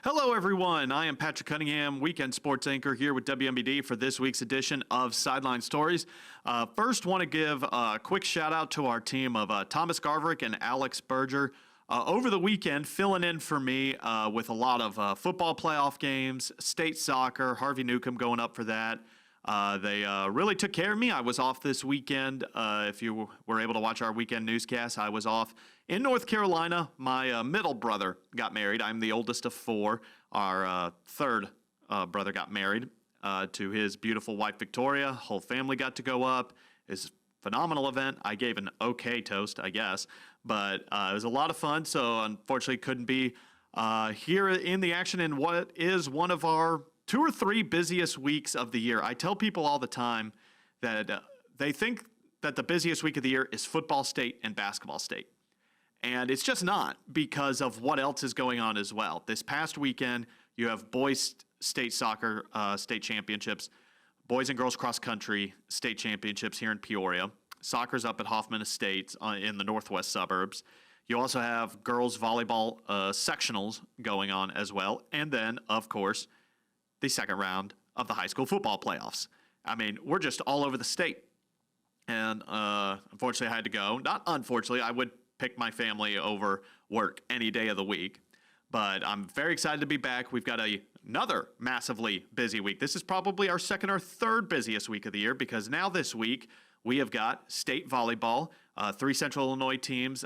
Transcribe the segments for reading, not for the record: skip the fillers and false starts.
Hello, everyone. I am Patrick Cunningham, weekend sports anchor here with WMBD for this week's edition of Sideline Stories. First, want to give a quick shout out to our team of Thomas Garverick and Alex Berger. Over the weekend, filling in for me with a lot of football playoff games, state soccer, Harvey Newcomb going up for that. They really took care of me. I was off this weekend. If you were able to watch our weekend newscast, I was off in North Carolina. My middle brother got married. I'm the oldest of four. Our third brother got married to his beautiful wife, Victoria. Whole family got to go up. It's a phenomenal event. I gave an okay toast, I guess, but it was a lot of fun. So unfortunately couldn't be here in the action in what is one of our 2 or 3 busiest weeks of the year. I tell people all the time that they think that the busiest week of the year is football state and basketball state. And it's just not, because of what else is going on as well. This past weekend, you have boys state soccer state championships, boys and girls cross country state championships here in Peoria. Soccer's up at Hoffman Estates in the northwest suburbs. You also have girls volleyball sectionals going on as well. And then, of course, the second round of the high school football playoffs. I mean, we're just all over the state. And unfortunately, I had to go. Not unfortunately, I would pick my family over work any day of the week. But I'm very excited to be back. We've got another massively busy week. This is probably our second or third busiest week of the year, because now this week we have got state volleyball, 3 Central Illinois teams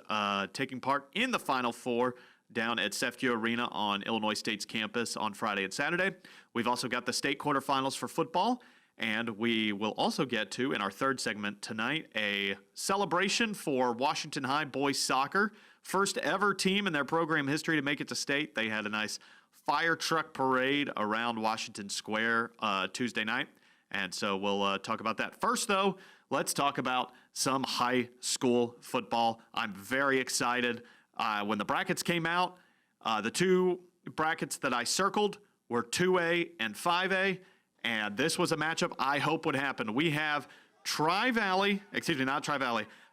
taking part in the Final Four down at Sefco Arena on Illinois State's campus on Friday and Saturday. We've also got the state quarterfinals for football, and we will also get to, in our third segment tonight, a celebration for Washington High boys soccer. First ever team in their program history to make it to state. They had a nice fire truck parade around Washington Square Tuesday night, and so we'll talk about that. First, though, let's talk about some high school football. I'm very excited. When the brackets came out, the 2 brackets that I circled were 2A and 5A, and this was a matchup I hope would happen. We have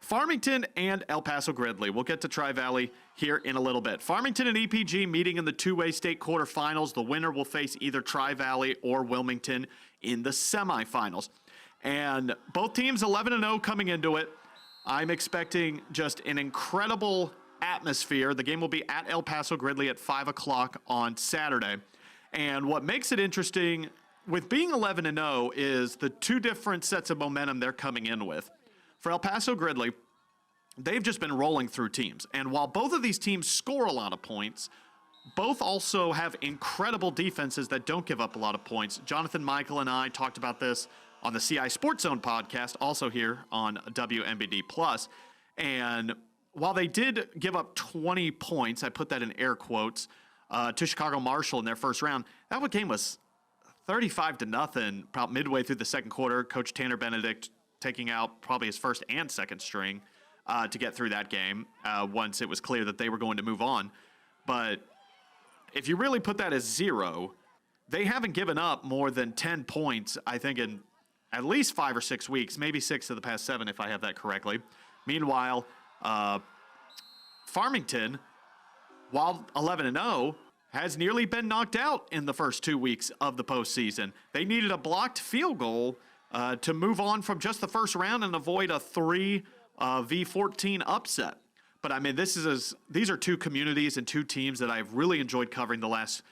Farmington and El Paso Gridley. We'll get to Tri-Valley here in a little bit. Farmington and EPG meeting in the 2A state quarterfinals. The winner will face either Tri-Valley or Wilmington in the semifinals. And both teams 11-0 coming into it. I'm expecting just an incredible atmosphere. The game will be at El Paso Gridley at 5 o'clock on Saturday. And what makes it interesting with being 11-0 is the 2 different sets of momentum they're coming in with. For El Paso Gridley, they've just been rolling through teams. And while both of these teams score a lot of points, both also have incredible defenses that don't give up a lot of points. Jonathan Michael and I talked about this on the CI Sports Zone podcast, also here on WMBD+. And while they did give up 20 points, I put that in air quotes, to Chicago Marshall in their first round, that game was 35-0, about midway through the second quarter. Coach Tanner Benedict taking out probably his first and second string to get through that game once it was clear that they were going to move on. But if you really put that as 0, they haven't given up more than 10 points, I think, in at least 5 or 6 weeks, maybe 6 of the past 7 if I have that correctly. Meanwhile, Farmington, while 11-0, has nearly been knocked out in the first 2 weeks of the postseason. They needed a blocked field goal to move on from just the first round and avoid a 3v14 upset. But I mean, these are 2 communities and 2 teams that I've really enjoyed covering the last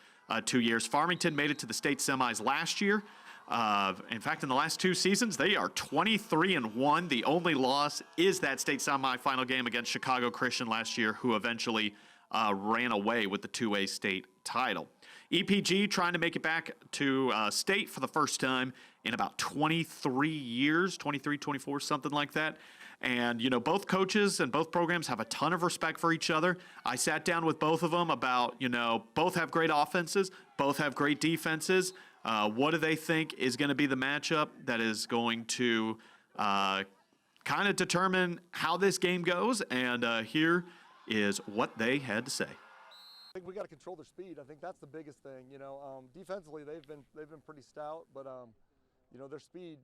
2 years. Farmington made it to the state semis last year. In fact, in the last 2 seasons, they are 23-1. The only loss is that state semifinal game against Chicago Christian last year, who eventually ran away with the 2A state title. EPG trying to make it back to state for the first time in about 23 years, 23, 24, something like that. And, you know, both coaches and both programs have a ton of respect for each other. I sat down with both of them about, both have great offenses, both have great defenses. What do they think is going to be the matchup that is going to kind of determine how this game goes? And here is what they had to say. I think we got to control their speed. I think that's the biggest thing. Defensively they've been pretty stout, but their speed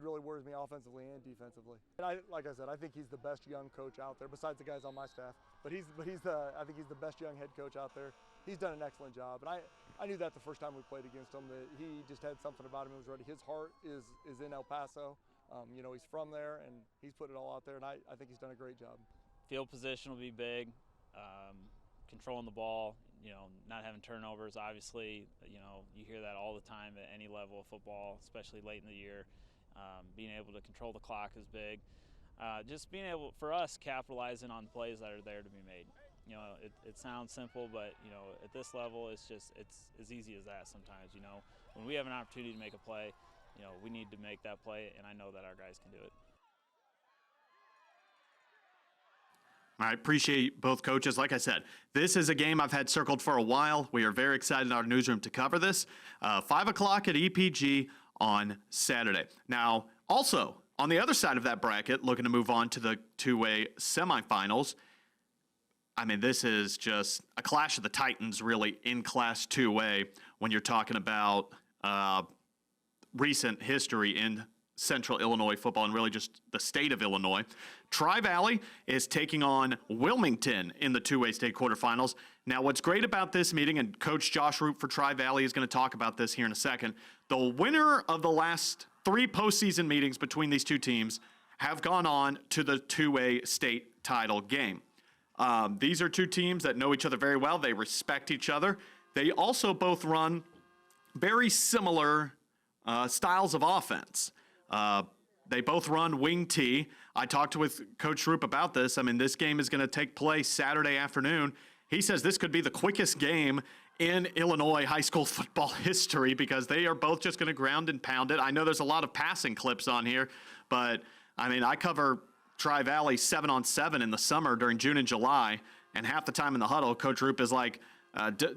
really worries me offensively and defensively. And like I said, I think he's the best young coach out there besides the guys on my staff. But I think he's the best young head coach out there. He's done an excellent job. And I knew that the first time we played against him, that he just had something about him that was ready. His heart is in El Paso. He's from there, and he's put it all out there, and I think he's done a great job. Field position will be big. Controlling the ball, not having turnovers, obviously, you hear that all the time at any level of football, especially late in the year. Being able to control the clock is big. Just being able, for us, capitalizing on plays that are there to be made. It sounds simple, but, at this level, it's as easy as that sometimes, When we have an opportunity to make a play, we need to make that play, and I know that our guys can do it. I appreciate both coaches. Like I said, this is a game I've had circled for a while. We are very excited in our newsroom to cover this. 5 o'clock at EPG on Saturday. Now, also, on the other side of that bracket, looking to move on to the two-way semifinals, I mean, this is just a clash of the Titans, really, in Class 2A when you're talking about recent history in Central Illinois football and really just the state of Illinois. Tri-Valley is taking on Wilmington in the two-way state quarterfinals. Now, what's great about this meeting, and Coach Josh Roop for Tri-Valley is going to talk about this here in a second, the winner of the last 3 postseason meetings between these two teams have gone on to the two-way state title game. These are two teams that know each other very well. They respect each other. They also both run very similar styles of offense. They both run wing T. I talked with Coach Roop about this. I mean, this game is going to take place Saturday afternoon. He says this could be the quickest game in Illinois high school football history because they are both just going to ground and pound it. I know there's a lot of passing clips on here, but, I mean, I cover Tri-Valley 7-on-7 in the summer during June and July, and half the time in the huddle, Coach Roop is like,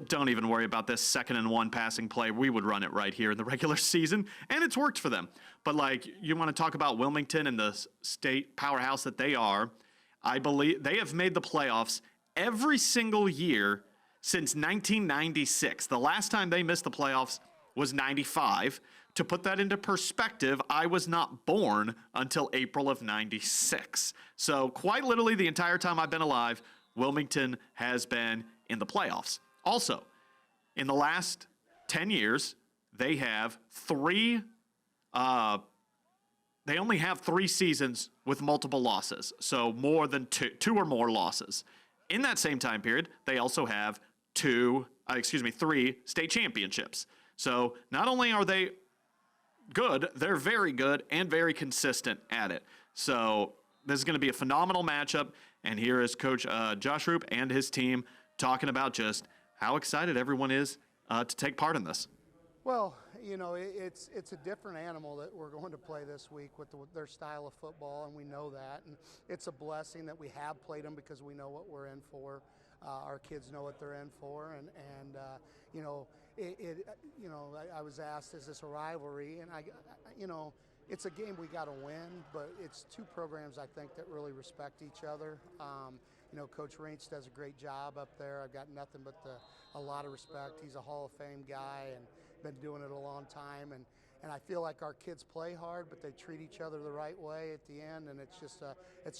don't even worry about this 2nd-and-1 passing play. We would run it right here in the regular season, and it's worked for them. But, you want to talk about Wilmington and the state powerhouse that they are. I believe they have made the playoffs every single year since 1996. The last time they missed the playoffs was 95. To put that into perspective, I was not born until April of 96. So quite literally the entire time I've been alive, Wilmington has been in the playoffs. Also, in the last 10 years, they have they only have 3 seasons with multiple losses, so more than two or more losses. In that same time period, they also have 3 state championships. So not only are they good, they're very good and very consistent at it. So this is going to be a phenomenal matchup, and here is Coach Josh Roop and his team talking about just how excited everyone is to take part in this. Well, it's a different animal that we're going to play this week with their style of football, and we know that. And it's a blessing that we have played them because we know what we're in for. Our kids know what they're in for, and I was asked, is this a rivalry? And it's a game we got to win, but it's two programs I think that really respect each other. Coach Rainch does a great job up there. I've got nothing but a lot of respect. He's a Hall of Fame guy and been doing it a long time. And I feel like our kids play hard, but they treat each other the right way at the end. And it's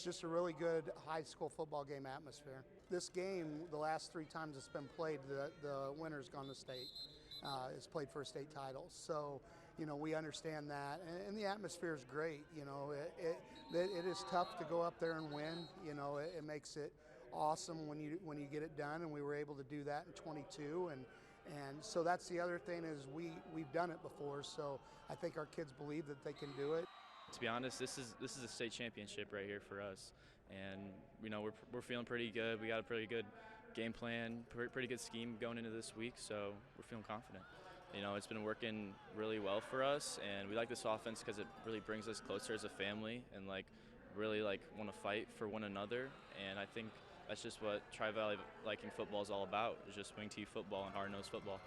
just a really good high school football game atmosphere. This game, the last 3 times it's been played, the winner's gone to state. It's played for a state title. So, we understand that. And the atmosphere is great. It is tough to go up there and win. It makes it awesome when you get it done, and we were able to do that in 22. And so that's the other thing is we've done it before. So I think our kids believe that they can do it. To be honest, this is a state championship right here for us, and we're feeling pretty good. We got a pretty good game plan, pretty good scheme going into this week, so we're feeling confident. It's been working really well for us, and we like this offense because it really brings us closer as a family and really want to fight for one another. And I think that's just what Tri-Valley liking football is all about, is just wing T football and hard-nosed football.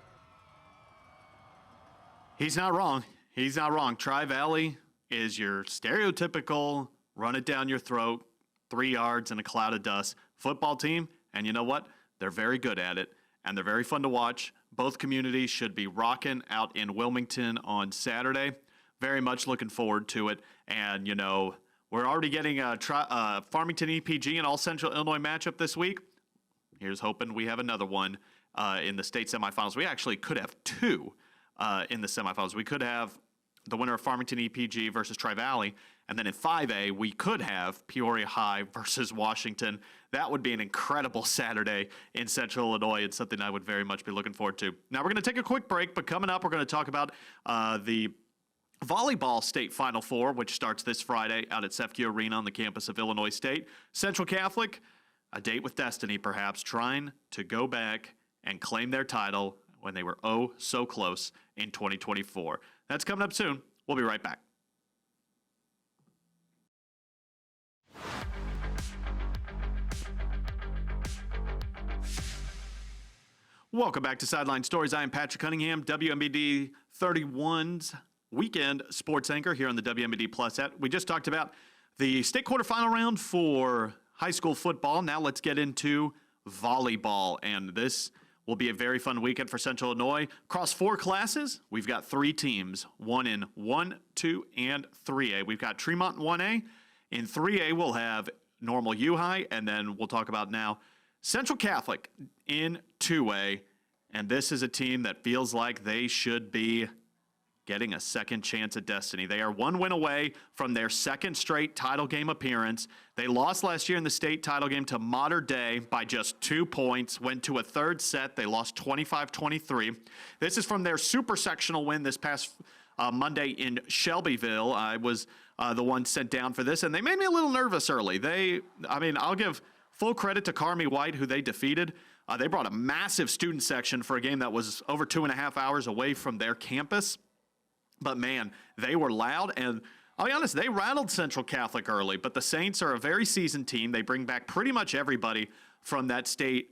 He's not wrong. He's not wrong. Tri-Valley is your stereotypical run it down your throat, 3 yards and a cloud of dust football team. And you know what? They're very good at it, and they're very fun to watch. Both communities should be rocking out in Wilmington on Saturday. Very much looking forward to it. And, we're already getting a Farmington EPG and All Central Illinois matchup this week. Here's hoping we have another one in the state semifinals. We actually could have two in the semifinals. We could have the winner of Farmington EPG versus Tri-Valley, and then in 5A, we could have Peoria High versus Washington. That would be an incredible Saturday in Central Illinois. It's something I would very much be looking forward to. Now, we're going to take a quick break, but coming up, we're going to talk about the volleyball state Final Four, which starts this Friday out at Sefke Arena on the campus of Illinois State. Central Catholic, a date with destiny, perhaps, trying to go back and claim their title when they were oh so close in 2024. That's coming up soon. We'll be right back. Welcome back to Sideline Stories. I am Patrick Cunningham, WMBD 31's weekend sports anchor here on the WMBD Plus app. We just talked about the state quarterfinal round for high school football. Now let's get into volleyball, and this will be a very fun weekend for Central Illinois. Across 4 classes, we've got 3 teams, one in 1, 2, and 3A. We've got Tremont in 1A. In 3A, we'll have Normal U High, and then we'll talk about now Central Catholic in 2A. And this is a team that feels like they should be getting a second chance at destiny. They are 1 win away from their second straight title game appearance. They lost last year in the state title game to Mater Dei by just 2 points, went to a third set. They lost 25-23. This is from their super sectional win this past Monday in Shelbyville. I was the one sent down for this, and they made me a little nervous early. I'll give full credit to Carmi White, who they defeated. They brought a massive student section for a game that was over 2.5 hours away from their campus. But, man, they were loud, and I'll be honest, they rattled Central Catholic early. But the Saints are a very seasoned team. They bring back pretty much everybody from that state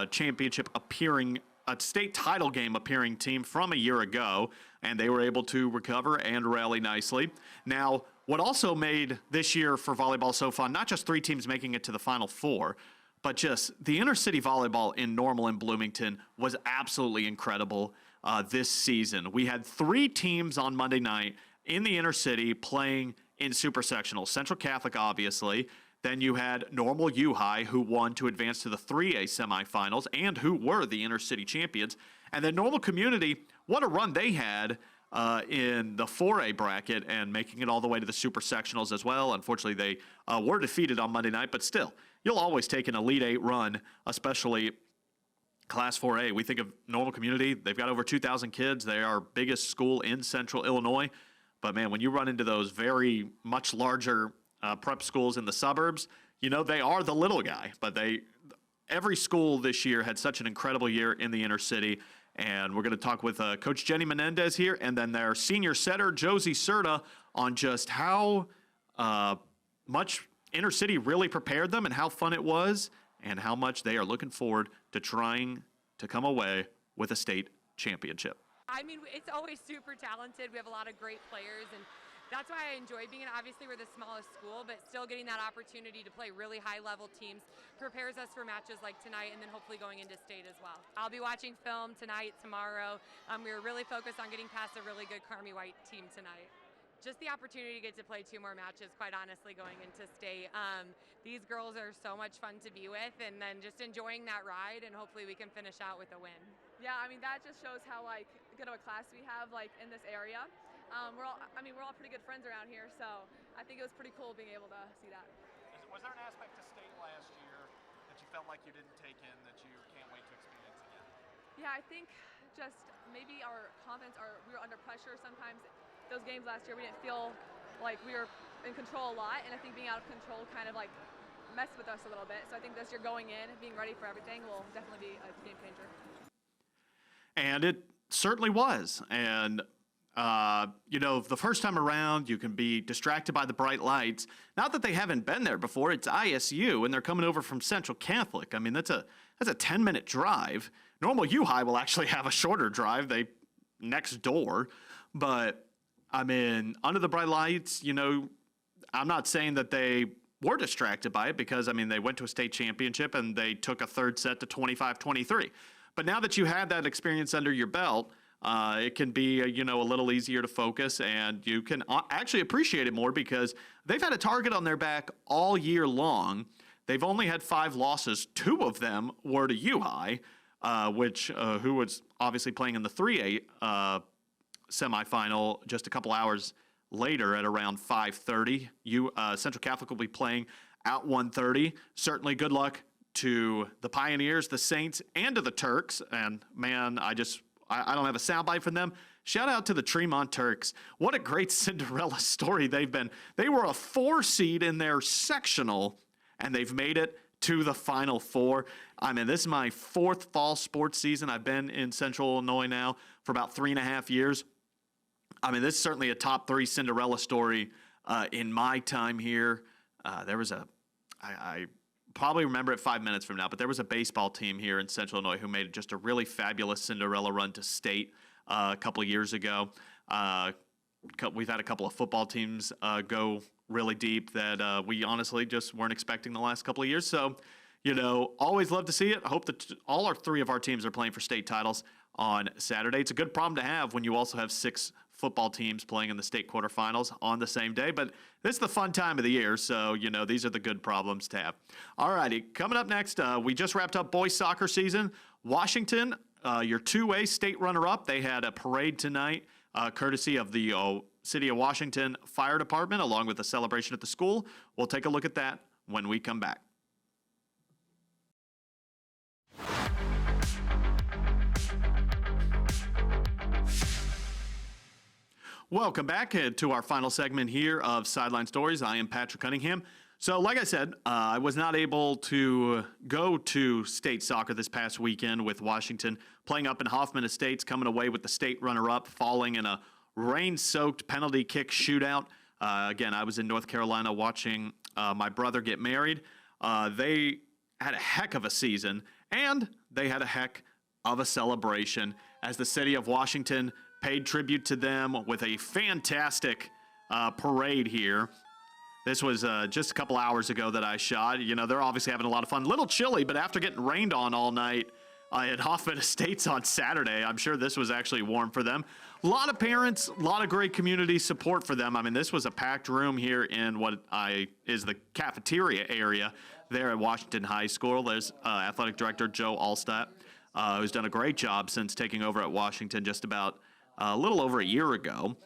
championship appearing, state title game appearing team from a year ago, and they were able to recover and rally nicely. Now, what also made this year for volleyball so fun, not just 3 teams making it to the Final Four, but just the inter-city volleyball in Normal and Bloomington was absolutely incredible. This season. We had 3 teams on Monday night in the inner city playing in super sectionals. Central Catholic, obviously. Then you had Normal U High, who won to advance to the 3A semifinals and who were the inner city champions. And then Normal Community, what a run they had in the 4A bracket and making it all the way to the super sectionals as well. Unfortunately, they were defeated on Monday night, but still, you'll always take an Elite 8 run, especially Class 4A. We think of Normal Community. They've got over 2,000 kids. They are our biggest school in Central Illinois. But, man, when you run into those very much larger prep schools in the suburbs, they are the little guy. But every school this year had such an incredible year in the inner city. And we're going to talk with Coach Jenny Menendez here and then their senior setter, Josie Serta, on just how much inner city really prepared them and how fun it was, and how much they are looking forward to trying to come away with a state championship. It's always super talented. We have a lot of great players, and that's why I enjoy being in. Obviously, we're the smallest school, but still getting that opportunity to play really high-level teams prepares us for matches like tonight and then hopefully going into state as well. I'll be watching film tonight, tomorrow. We were really focused on getting past a really good Carmi White team tonight. Just the opportunity to get to play 2 more matches, quite honestly, going into state. These girls are so much fun to be with, and then just enjoying that ride, and hopefully we can finish out with a win. Yeah, that just shows how good of a class we have in this area. We're all pretty good friends around here, so I think it was pretty cool being able to see that. Was there an aspect to state last year that you felt like you didn't take in that you can't wait to experience again? Yeah, I think just maybe our confidence, we were under pressure sometimes. Those games last year, we didn't feel like we were in control a lot, and I think being out of control kind of messed with us a little bit. So I think this year going in, being ready for everything will definitely be a game changer. And it certainly was. And, the first time around, you can be distracted by the bright lights. Not that they haven't been there before. It's ISU, and they're coming over from Central Catholic. That's a 10-minute drive. Normal U High will actually have a shorter drive. They next door. But under the bright lights, I'm not saying that they were distracted by it because, they went to a state championship and they took a third set to 25-23. But now that you had that experience under your belt, it can be, a little easier to focus, and you can actually appreciate it more because they've had a target on their back all year long. They've only had 5 losses. 2 of them were to U High. who was obviously playing in the 3A semifinal just a couple hours later at around 5:30. Central Catholic will be playing at 1:30. Certainly good luck to the Pioneers, the Saints, and to the Turks. And man, I don't have a soundbite from them. Shout out to the Tremont Turks. What a great Cinderella story they've been. They were a 4 seed in their sectional, and they've made it to the Final Four. I mean, this is my 4th fall sports season. I've been in Central Illinois now for about 3.5 years. I mean, this is certainly a top 3 Cinderella story in my time here. I probably remember it 5 minutes from now, but there was a baseball team here in Central Illinois who made just a really fabulous Cinderella run to state a couple of years ago. We've had a couple of football teams go really deep that we honestly just weren't expecting the last couple of years. So, always love to see it. I hope that all 3 of our teams are playing for state titles on Saturday. It's a good problem to have when you also have 6 football teams playing in the state quarterfinals on the same day. But this is the fun time of the year, so, these are the good problems to have. All righty, coming up next, we just wrapped up boys soccer season. Washington, your 2A state runner-up, they had a parade tonight, courtesy of the City of Washington Fire Department, along with a celebration at the school. We'll take a look at that when we come back. Welcome back to our final segment here of Sideline Stories. I am Patrick Cunningham. So like I said, I was not able to go to state soccer this past weekend with Washington playing up in Hoffman Estates, coming away with the state runner-up, falling in a rain-soaked penalty kick shootout. Again, I was in North Carolina watching my brother get married. They had a heck of a season, and they had a heck of a celebration as the City of Washington paid tribute to them with a fantastic parade here. This was just a couple hours ago that I shot. They're obviously having a lot of fun. A little chilly, but after getting rained on all night at Hoffman Estates on Saturday, I'm sure this was actually warm for them. A lot of parents, a lot of great community support for them. I mean, this was a packed room here in what is the cafeteria area there at Washington High School. There's athletic director Joe Allstott, who's done a great job since taking over at Washington just about a little over a year ago.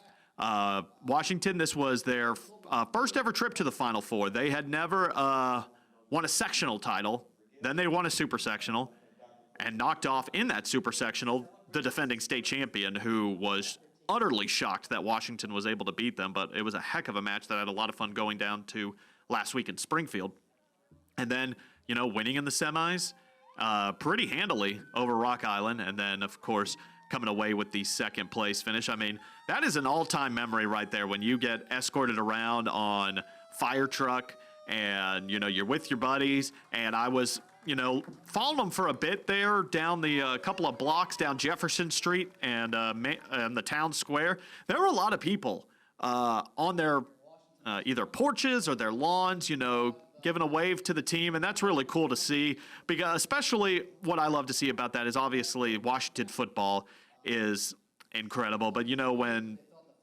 Washington, this was their first ever trip to the Final Four. They had never won a sectional title. Then they won a super sectional and knocked off in that super sectional the defending state champion, who was utterly shocked that Washington was able to beat them. But it was a heck of a match that I had a lot of fun going down to last week in Springfield. And then, winning in the semis pretty handily over Rock Island. And then, of course, coming away with the second place finish. I mean, that is an all-time memory right there when you get escorted around on fire truck and, you're with your buddies. And I was, following them for a bit there down the couple of blocks down Jefferson Street and the town square. There were a lot of people on their either porches or their lawns, giving a wave to the team, and that's really cool to see, because especially what I love to see about that is obviously Washington football is incredible, but when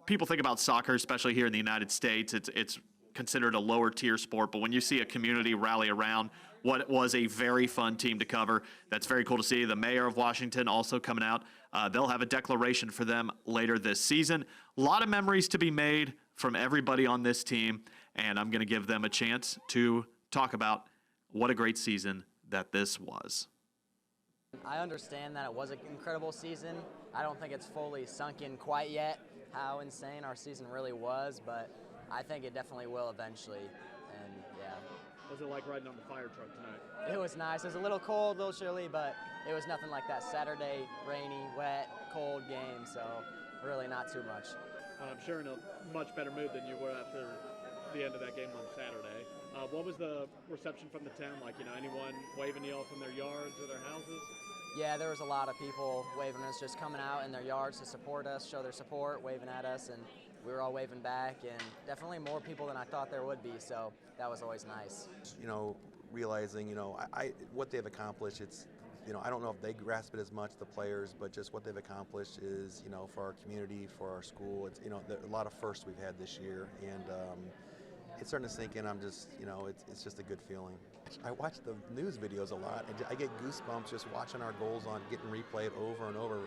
people think about soccer, especially here in the United States, it's considered a lower tier sport, but when you see a community rally around what was a very fun team to cover, that's very cool to see. The mayor of Washington also coming out. They'll have a declaration for them later this season. A lot of memories to be made from everybody on this team, and I'm going to give them a chance to talk about what a great season that this was. I understand that it was an incredible season. I don't think it's fully sunk in quite yet how insane our season really was, but I think it definitely will eventually, and yeah. What was it like riding on the fire truck tonight? It was nice. It was a little cold, a little chilly, but it was nothing like that Saturday, rainy, wet, cold game, so really not too much. I'm sure in a much better mood than you were after the end of that game on Saturday. What was the reception from the town like? Anyone waving you all from their yards or their houses? Yeah, there was a lot of people waving us, just coming out in their yards to support us, show their support, waving at us, and we were all waving back, and definitely more people than I thought there would be, so that was always nice. Realizing, what they've accomplished, it's, I don't know if they grasp it as much, the players, but just what they've accomplished is, for our community, for our school, it's, a lot of firsts we've had this year, it's starting to sink in. I'm just, it's just a good feeling. I watch the news videos a lot, and I get goosebumps just watching our goals on getting replayed over and over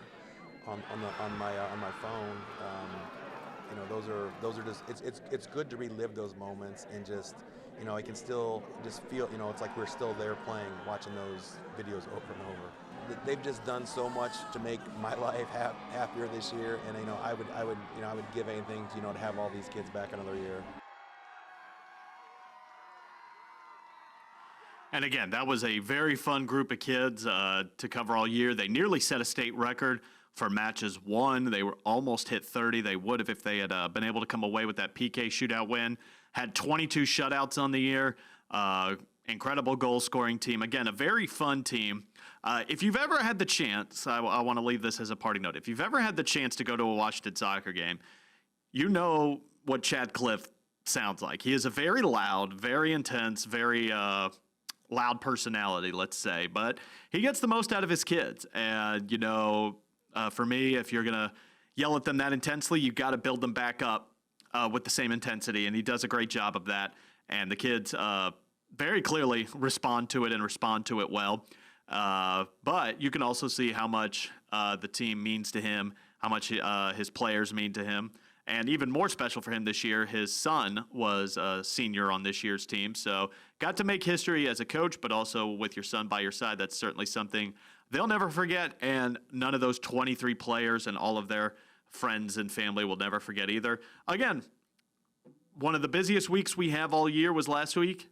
on my phone. Those are just it's good to relive those moments and just I can still just feel it's like we're still there playing, watching those videos over and over. They've just done so much to make my life happier this year, and I would give anything to have all these kids back another year. And again, that was a very fun group of kids to cover all year. They nearly set a state record for matches won. They were almost hit 30. They would have if they had been able to come away with that PK shootout win. Had 22 shutouts on the year. Incredible goal-scoring team. Again, a very fun team. If you've ever had the chance, I want to leave this as a parting note. If you've ever had the chance to go to a Washington soccer game, you know what Chad Cliff sounds like. He is a very loud, very intense, very loud personality, let's say. But he gets the most out of his kids. And, for me, if you're going to yell at them that intensely, you've got to build them back up with the same intensity. And he does a great job of that. And the kids very clearly respond to it well. But you can also see how much the team means to him, how much his players mean to him. And even more special for him this year, his son was a senior on this year's team. So got to make history as a coach, but also with your son by your side. That's certainly something they'll never forget. And none of those 23 players and all of their friends and family will never forget either. Again, one of the busiest weeks we have all year was last week.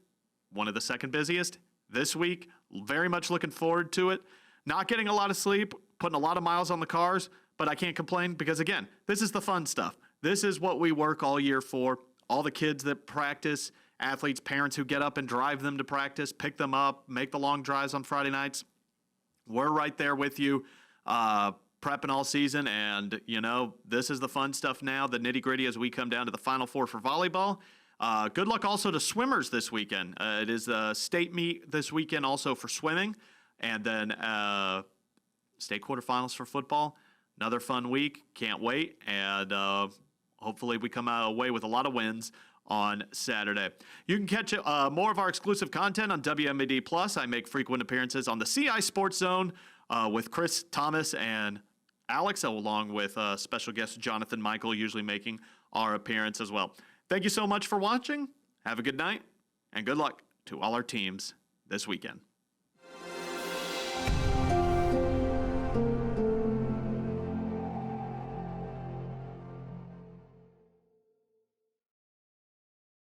One of the second busiest this week. Very much looking forward to it. Not getting a lot of sleep, putting a lot of miles on the cars, but I can't complain because, again, this is the fun stuff. This is what we work all year for. All the kids that practice, athletes, parents who get up and drive them to practice, pick them up, make the long drives on Friday nights. We're right there with you, prepping all season. And, this is the fun stuff now, the nitty-gritty as we come down to the Final Four for volleyball. Good luck also to swimmers this weekend. It is the state meet this weekend also for swimming. And then state quarterfinals for football. Another fun week. Can't wait. And hopefully we come away with a lot of wins on Saturday. You can catch more of our exclusive content on WMBD Plus. I make frequent appearances on the CI Sports Zone with Chris Thomas and Alex, along with special guest Jonathan Michael, usually making our appearance as well. Thank you so much for watching. Have a good night, and good luck to all our teams this weekend.